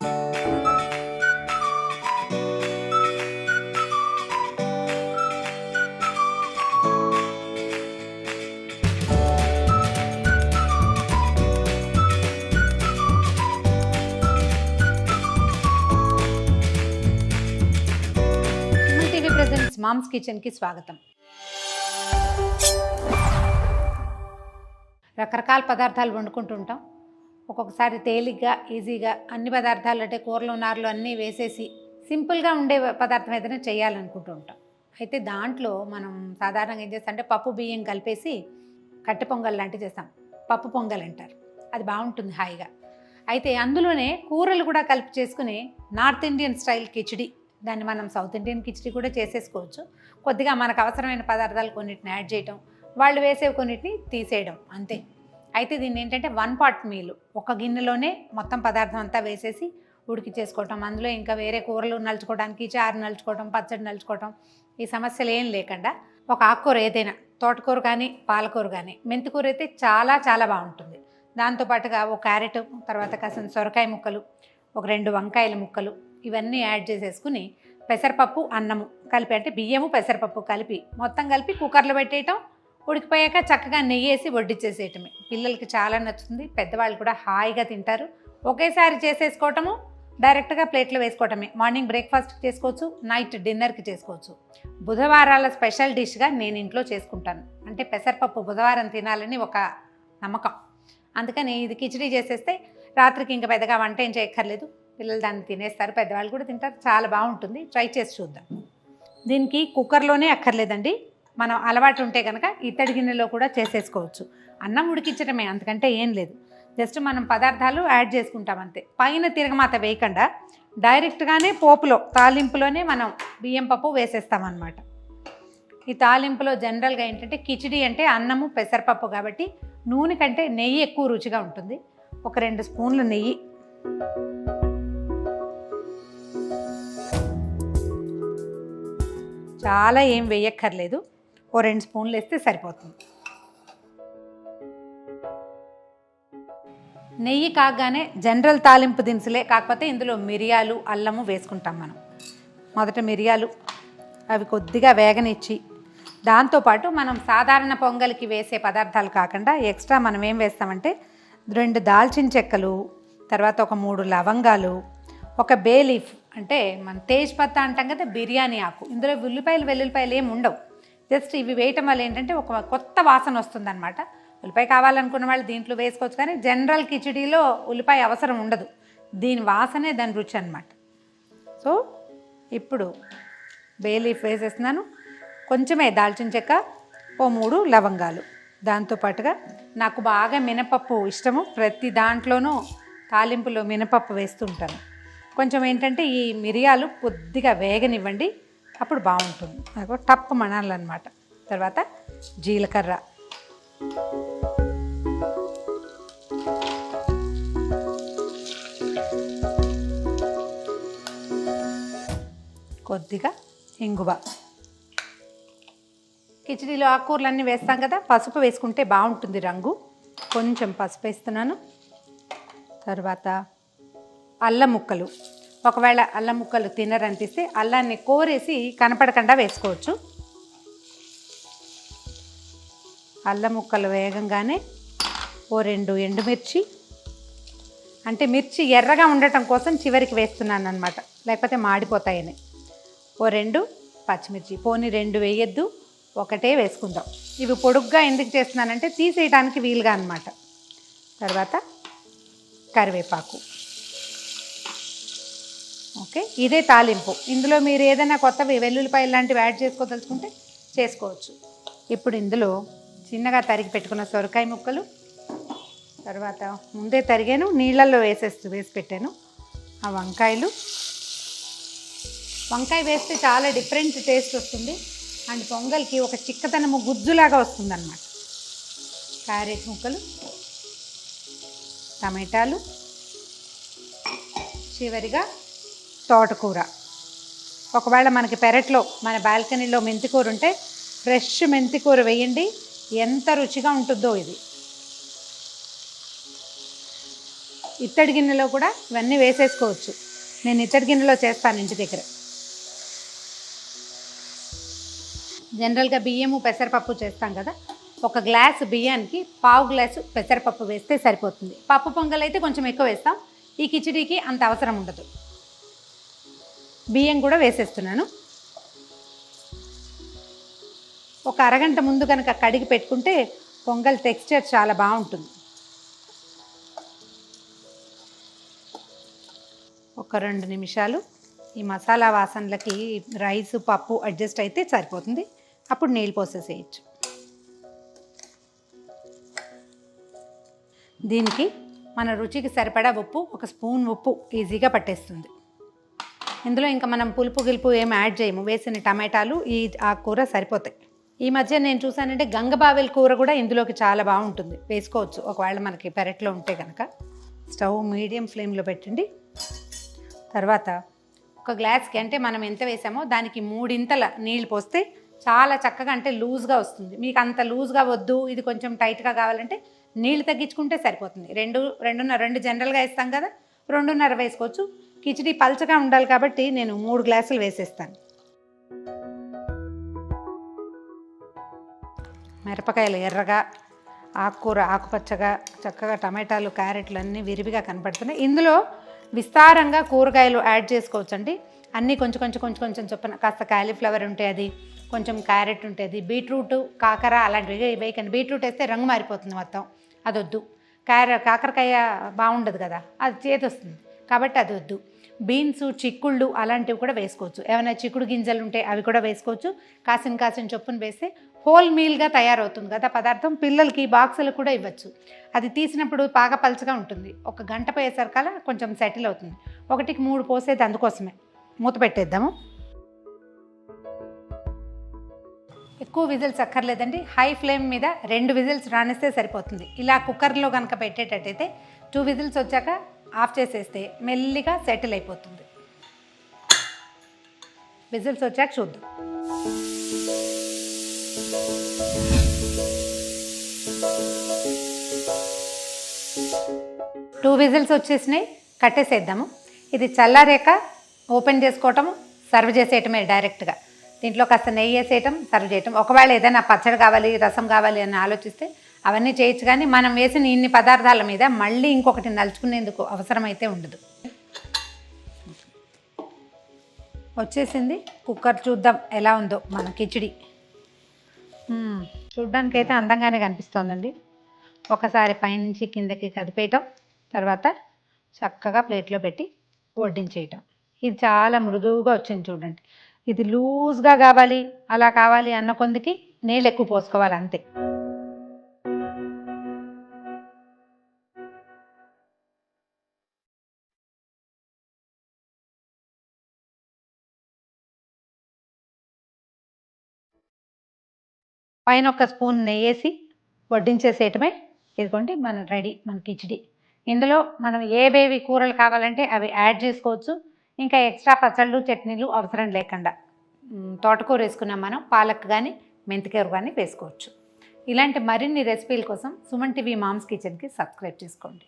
Moms కిచెన్కి స్వాగతం. రకరకాల పదార్థాలు వండుకుంటూ ఉంటాం. ఒక్కొక్కసారి తేలిగ్గా ఈజీగా అన్ని పదార్థాలు అంటే కూరలు నార్లు అన్నీ వేసేసి సింపుల్గా ఉండే పదార్థం ఏదైనా చేయాలనుకుంటూ ఉంటాం. అయితే దాంట్లో మనం సాధారణంగా ఏం చేస్తాం అంటే పప్పు బియ్యం కలిపేసి కట్టె పొంగల్ లాంటివి చేస్తాం. పప్పు పొంగల్ అంటారు. అది బాగుంటుంది హాయిగా. అయితే అందులోనే కూరలు కూడా కలిపి చేసుకుని నార్త్ ఇండియన్ స్టైల్ కిచిడి, దాన్ని మనం సౌత్ ఇండియన్ కిచిడి కూడా చేసేసుకోవచ్చు. కొద్దిగా మనకు అవసరమైన పదార్థాలు కొన్నిటిని యాడ్ చేయటం, వాళ్ళు వేసేవి కొన్నిటిని తీసేయడం అంతే. అయితే దీన్ని ఏంటంటే 1 పాట్ మీల్, ఒక గిన్నెలోనే మొత్తం పదార్థం అంతా వేసేసి ఉడికి చేసుకోవటం. అందులో ఇంకా వేరే కూరలు నలుచుకోవడానికి, చారు నలుచుకోవటం, పచ్చడి నలుచుకోవటం, ఈ సమస్యలు ఏం లేకుండా ఒక ఆకుకూర ఏదైనా, తోటకూర కానీ పాలకూర కానీ, మెంతికూర అయితే చాలా చాలా బాగుంటుంది. దాంతోపాటుగా ఒక క్యారెట్, తర్వాత కాసిన సొరకాయ ముక్కలు, ఒక 2 వంకాయల ముక్కలు, ఇవన్నీ యాడ్ చేసేసుకుని పెసరపప్పు అన్నము కలిపి, అంటే బియ్యము పెసరపప్పు కలిపి మొత్తం కలిపి కుక్కర్లో పెట్టేయటం. ఉడికిపోయాక చక్కగా నెయ్యి వేసి వడ్డిచ్చేసేయటమే. పిల్లలకి చాలా నచ్చుతుంది, పెద్దవాళ్ళు కూడా హాయిగా తింటారు. ఒకేసారి చేసేసుకోవటము, డైరెక్ట్గా ప్లేట్లో వేసుకోవటమే. మార్నింగ్ బ్రేక్ఫాస్ట్కి చేసుకోవచ్చు, నైట్ డిన్నర్కి చేసుకోవచ్చు. బుధవారాల స్పెషల్ డిష్గా నేను ఇంట్లో చేసుకుంటాను. అంటే పెసరపప్పు బుధవారం తినాలని ఒక నమ్మకం. అందుకని ఇది కిచిడి చేసేస్తే రాత్రికి ఇంకా పెద్దగా వంట ఏం చేయక్కర్లేదు. పిల్లలు దాన్ని తినేస్తారు, పెద్దవాళ్ళు కూడా తింటారు. చాలా బాగుంటుంది, ట్రై చేసి చూద్దాం. దీనికి కుక్కర్లోనే అక్కర్లేదండి, మనం అలవాటు ఉంటే కనుక ఇత్తడి గిన్నెలో కూడా చేసేసుకోవచ్చు. అన్నం ఉడికించడమే, అంతకంటే ఏం లేదు. జస్ట్ మనం పదార్థాలు యాడ్ చేసుకుంటాం అంతే. పైన తిరగమాత వేయకుండా డైరెక్ట్గానే పోపులో, తాలింపులోనే మనం బియ్యం పప్పు వేసేస్తామన్నమాట. ఈ తాలింపులో జనరల్గా ఏంటంటే కిచిడి అంటే అన్నము పెసరపప్పు కాబట్టి నూనె కంటే నెయ్యి ఎక్కువ రుచిగా ఉంటుంది. ఒక 2 స్పూన్లు నెయ్యి, చాలా ఏం వేయక్కర్లేదు, ఓ 2 స్పూన్లు వేస్తే సరిపోతుంది. నెయ్యి కాగానే జనరల్ తాలింపు దినుసులే, కాకపోతే ఇందులో మిరియాలు అల్లము వేసుకుంటాం మనం. మొదట మిరియాలు అవి కొద్దిగా వేగనిచ్చి, దాంతోపాటు మనం సాధారణ పొంగల్కి వేసే పదార్థాలు కాకుండా ఎక్స్ట్రా మనం ఏం వేస్తామంటే 2 దాల్చిన చెక్కలు, తర్వాత ఒక 3 లవంగాలు, ఒక బే లీఫ్, అంటే మన తేజ్ పత్తా అంటాం కదా, బిర్యానీ ఆకు. ఇందులో ఉల్లిపాయలు వెల్లుల్లిపాయలు ఏమి ఉండవు. జస్ట్ ఇవి వేయటం వల్ల ఏంటంటే ఒక కొత్త వాసన వస్తుందన్నమాట. ఉల్లిపాయ కావాలనుకున్న వాళ్ళు దీంట్లో వేసుకోవచ్చు, కానీ జనరల్ కిచిడీలో ఉల్లిపాయ అవసరం ఉండదు. దీని వాసనే దాని రుచి అన్నమాట. సో ఇప్పుడు బే లీఫ్ వేసేస్తున్నాను, కొంచెమే దాల్చిన చెక్క, ఓ 3 లవంగాలు. దాంతోపాటుగా నాకు బాగా మినపప్పు ఇష్టము, ప్రతి దాంట్లోనూ తాలింపులో మినపప్పు వేస్తుంటాను. కొంచెం ఏంటంటే ఈ మిరియాలు కొద్దిగా వేగనివ్వండి, అప్పుడు బాగుంటుంది. నాకు టప్ మనాలన్నమాట. తర్వాత జీలకర్ర, కొద్దిగా ఇంగువ. కిచిడీలో ఆకుకూరలన్నీ వేస్తాం కదా, పసుపు వేసుకుంటే బాగుంటుంది రంగు. కొంచెం పసుపు వేస్తున్నాను. తర్వాత అల్లం ముక్కలు, ఒకవేళ అల్లం ముక్కలు తినరనిపిస్తే అల్లాన్ని కోరేసి కనపడకుండా వేసుకోవచ్చు. అల్లం ముక్కలు వేగంగానే ఓ 2 ఎండుమిర్చి, అంటే మిర్చి ఎర్రగా ఉండటం కోసం చివరికి వేస్తున్నాను అన్నమాట, లేకపోతే మాడిపోతాయని. ఓ 2 పచ్చిమిర్చి, పోనీ 2 వేయొద్దు, ఒకటే వేసుకుందాం. ఇవి పొడుగ్గా ఎందుకు చేస్తున్నానంటే తీసేయడానికి వీలుగా అన్నమాట. తర్వాత కరివేపాకు. ఓకే, ఇదే తాలింపు. ఇందులో మీరు ఏదైనా కొత్తవి వెల్లుల్లిపాయలు లాంటివి యాడ్ చేసుకోదలుచుకుంటే చేసుకోవచ్చు. ఇప్పుడు ఇందులో చిన్నగా తరిగి పెట్టుకున్న సొరకాయ ముక్కలు, తర్వాత ముందే తరిగాను నీళ్ళల్లో వేసి పెట్టాను ఆ వంకాయలు. వంకాయ వేస్తే చాలా డిఫరెంట్ టేస్ట్ వస్తుంది, అండ్ పొంగల్కి ఒక చిక్కదనము గుజ్జులాగా వస్తుందన్నమాట. క్యారెట్ ముక్కలు, టమాటాలు, చివరిగా తోటకూర. ఒకవేళ మనకి పెరట్లో, మన బాల్కనీలో మెంతికూర ఉంటే ఫ్రెష్ మెంతికూర వేయండి, ఎంత రుచిగా ఉంటుందో ఇది. ఇత్తడి గిన్నెలో కూడా ఇవన్నీ వేసేసుకోవచ్చు. నేను ఇత్తడి గిన్నెలో చేస్తాను ఇంటి దగ్గర. జనరల్గా బియ్యము పెసరపప్పు చేస్తాం కదా, ఒక గ్లాసు బియ్యానికి పావు గ్లాసు పెసరపప్పు వేస్తే సరిపోతుంది. పప్పు పొంగల్ అయితే కొంచెం ఎక్కువ వేస్తాం, ఈ కిచిడీకి అంత అవసరం ఉండదు. బియ్యం కూడా వేసేస్తున్నాను. ఒక అరగంట ముందు కనుక కడిగి పెట్టుకుంటే పొంగల్ టెక్స్చర్ చాలా బాగుంటుంది. ఒక 2 నిమిషాలు ఈ మసాలా వాసనలకి రైస్ పప్పు అడ్జస్ట్ అయితే సరిపోతుంది. అప్పుడు నీళ్ళు పోసేసేయచ్చు. దీనికి మన రుచికి సరిపడా ఉప్పు, ఒక స్పూన్ ఉప్పు ఈజీగా పట్టేస్తుంది. ఇందులో ఇంకా మనం పులుపు గిలుపు ఏం యాడ్ చేయము. వేసిన టమాటాలు ఆ కూర సరిపోతాయి. ఈ మధ్య నేను చూసానంటే గంగబావెల కూర కూడా ఇందులోకి చాలా బాగుంటుంది, వేసుకోవచ్చు ఒకవేళ మనకి పెరట్లో ఉంటే కనుక. స్టవ్ మీడియం ఫ్లేమ్లో పెట్టండి. తర్వాత ఒక గ్లాస్కి అంటే మనం ఎంత వేసామో దానికి 3 ఇంతల నీళ్ళు పోస్తే చాలా చక్కగా అంటే లూజ్గా వస్తుంది. మీకు అంత లూజ్గా వద్దు, ఇది కొంచెం టైట్గా కావాలంటే నీళ్ళు తగ్గించుకుంటే సరిపోతుంది. 2 జనరల్గా వేస్తాం కదా, 2.5 వేసుకోవచ్చు. కిచిడి పల్చగా ఉండాలి కాబట్టి నేను 3 గ్లాసులు వేసేస్తాను. మిరపకాయలు ఎర్రగా, ఆకుకూర ఆకుపచ్చగా, చక్కగా టమాటాలు క్యారెట్లు అన్నీ విరివిగా కనపడుతున్నాయి. ఇందులో విస్తారంగా కూరగాయలు యాడ్ చేసుకోవచ్చు అండి. అన్నీ కొంచెం చొప్పున. కాస్త కాలీఫ్లవర్ ఉంటే అది, కొంచెం క్యారెట్ ఉంటే అది, బీట్రూట్ కాకర అలాంటివి వేయకండి. బీట్రూట్ వేస్తే రంగు మారిపోతుంది మొత్తం, అది వద్దు. కాకరకాయ బాగుండదు కదా, అది చేతి వస్తుంది కాబట్టి అది వద్దు. బీన్స్, చిక్కుళ్ళు అలాంటివి కూడా వేసుకోవచ్చు. ఏమైనా చిక్కుడు గింజలు ఉంటే అవి కూడా వేసుకోవచ్చు. కాసిన చొప్పున వేస్తే హోల్ మీల్గా తయారవుతుంది కదా పదార్థం. పిల్లలకి బాక్సులు కూడా ఇవ్వచ్చు. అది తీసినప్పుడు బాగా పలుచగా ఉంటుంది. 1 గంట పోయేసరికల్లా కొంచెం సెటిల్ అవుతుంది. 1కి 3 పోసేది అందుకోసమే. మూత పెట్టేద్దాము. ఎక్కువ విజిల్స్ అక్కర్లేదండి. హై ఫ్లేమ్ మీద 2 విజిల్స్ రానిస్తే సరిపోతుంది. ఇలా కుక్కర్లో కనుక పెట్టేటట్టయితే 2 విజిల్స్ వచ్చాక ఆఫ్ చేసేస్తే మెల్లిగా సెటిల్ అయిపోతుంది. విజిల్స్ వచ్చాక చూద్దాం. టూ విజిల్స్ వచ్చేసినాయి, కట్టేసేద్దాము. ఇది చల్లారాక ఓపెన్ చేసుకోవటము, సర్వ్ చేసేయటమే డైరెక్ట్గా. దీంట్లో కాస్త నెయ్యి వేసేయటం, సర్వ్ చేయటం. ఒకవేళ ఏదైనా పచ్చడి కావాలి, రసం కావాలి అని ఆలోచిస్తే అవన్నీ చేయొచ్చు. కానీ మనం వేసిన ఇన్ని పదార్థాల మీద మళ్ళీ ఇంకొకటి నలుచుకునేందుకు అవసరమైతే ఉండదు. వచ్చేసింది. కుక్కర్ చూద్దాం ఎలా ఉందో మన కిచిడి. చూడ్డానికైతే అందంగానే కనిపిస్తోందండి. ఒకసారి పైనుంచి కిందకి కదిపేయటం, తర్వాత చక్కగా ప్లేట్లో పెట్టి వడ్డించేయటం. ఇది చాలా మృదువుగా వచ్చింది చూడండి. ఇది లూజ్గా కావాలి, అలా కావాలి అన్న కొందికి నీళ్ళు ఎక్కువ పోసుకోవాలి అంతే. పైన 1 స్పూన్ నెయ్యి వేసి వడ్డించేసేయటమే. ఇదిగోండి మన కిచిడి. ఇందులో మనం ఏవేవి కూరలు కావాలంటే అవి యాడ్ చేసుకోవచ్చు. ఇంకా ఎక్స్ట్రా పచ్చళ్ళు చట్నీలు అవసరం లేకుండా. తోటకూర వేసుకున్నాం మనం, పాలక్ కానీ మెంతికూర కానీ వేసుకోవచ్చు. ఇలాంటి మరిన్ని రెసిపీల కోసం సుమన్ టీవీ మామ్స్ కిచెన్కి సబ్స్క్రైబ్ చేసుకోండి.